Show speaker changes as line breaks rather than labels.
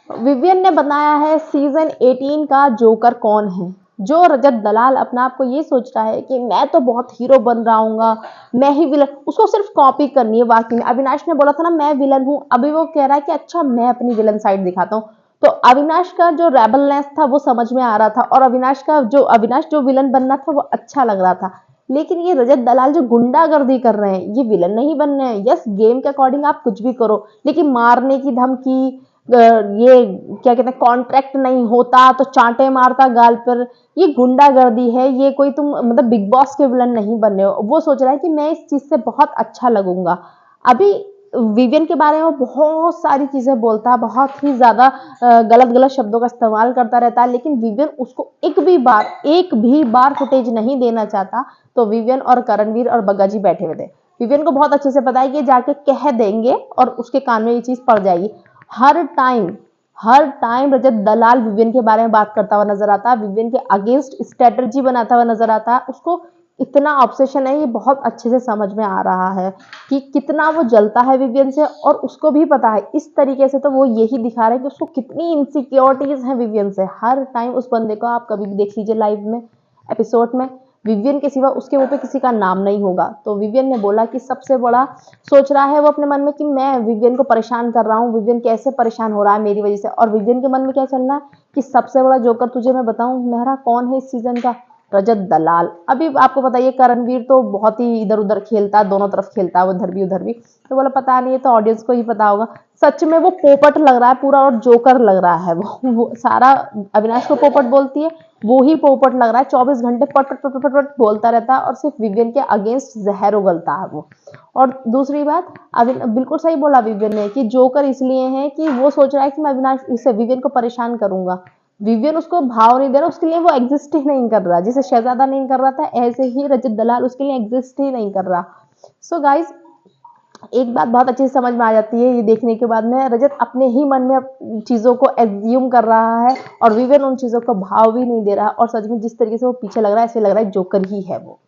Vivian ने बनाया है सीजन 18 का जोकर कौन है। जो रजत दलाल अपना आप को ये सोच रहा है कि मैं तो बहुत हीरो बन रहा हूँ, मैं ही विलन, उसको सिर्फ कॉपी करनी है। वाकई में अविनाश ने बोला था ना मैं विलन हूँ, अभी वो कह रहा है कि अच्छा मैं अपनी विलन साइड दिखाता हूँ। तो अविनाश का जो रेबलनेस था वो समझ में आ रहा था, और अविनाश जो विलन बनना था वो अच्छा लग रहा था। लेकिन ये रजत दलाल जो गुंडागर्दी कर रहे हैं, ये विलन नहीं बन रहे हैं। यस, गेम के अकॉर्डिंग आप कुछ भी करो, लेकिन मारने की धमकी, ये क्या कहते हैं, कॉन्ट्रैक्ट नहीं होता तो चांटे मारता गाल पर, ये गुंडागर्दी है। ये कोई तुम मतलब बिग बॉस के विलन नहीं बन रहे हो। वो सोच रहा है कि मैं इस चीज से बहुत अच्छा लगूंगा। अभी विवियन के बारे में बहुत सारी चीजें बोलता है, बहुत ही ज्यादा गलत गलत शब्दों का इस्तेमाल करता रहता है, लेकिन विवियन उसको एक भी बार फुटेज नहीं देना चाहता। तो विवियन और करणवीर और बग्गा जी बैठे हुए थे। विवियन को बहुत अच्छे से पता है कि जाके कह देंगे और उसके कान में ये चीज पड़ जाएगी। हर टाइम रजत दलाल विवियन के बारे में बात करता हुआ नजर आता है, विवियन के अगेंस्ट स्ट्रेटजी बनाता हुआ नजर आता है। उसको इतना ऑब्सेशन है, ये बहुत अच्छे से समझ में आ रहा है कि कितना वो जलता है विवियन से, और उसको भी पता है इस तरीके से तो वो यही दिखा रहे हैं कि उसको कितनी इनसिक्योरिटीज हैं विवियन से। हर टाइम उस बंदे को आप कभी भी देख लीजिए लाइव में, एपिसोड में, विवियन के सिवा उसके मुंह पे किसी का नाम नहीं होगा। तो विवियन ने बोला कि सबसे बड़ा सोच रहा है वो अपने मन में कि मैं विवियन को परेशान कर रहा हूँ, विवियन कैसे परेशान हो रहा है मेरी वजह से। और विवियन के मन में क्या चल रहा है कि सबसे बड़ा जोकर तुझे मैं बताऊं मेहरा कौन है इस सीजन का, रजत दलाल। अभी आपको बताइए करणवीर तो बहुत ही इधर उधर खेलता है, दोनों तरफ खेलता है, वो इधर भी उधर भी। तो बोला पता नहीं, है तो ऑडियंस को ही पता होगा। सच में वो पोपट लग रहा है पूरा, और जोकर लग रहा है वो सारा अविनाश को पोपट बोलती है, वो ही पोपट लग रहा है। 24 घंटे पट पट पट पट पट बोलता रहता है, और सिर्फ विवियन के अगेंस्ट जहर उगलता है वो। और दूसरी बात, बिल्कुल सही बोला विवियन ने कि जोकर इसलिए है कि वो सोच रहा है कि मैं अविनाश इसे विवियन को परेशान करूंगा। विवियन उसको भाव नहीं दे रहा, उसके लिए वो एग्जिस्ट ही नहीं कर रहा। जैसे शहजादा नहीं कर रहा था, ऐसे ही रजत दलाल उसके लिए एग्जिस्ट ही नहीं कर रहा। सो गाइज, एक बात बहुत अच्छे से समझ में आ जाती है ये देखने के बाद में, रजत अपने ही मन में चीजों को एज्यूम कर रहा है, और विवियन उन चीजों को भाव भी नहीं दे रहा। और सच में जिस तरीके से वो पीछे लग रहा है, ऐसे लग रहा है जोकर ही है वो।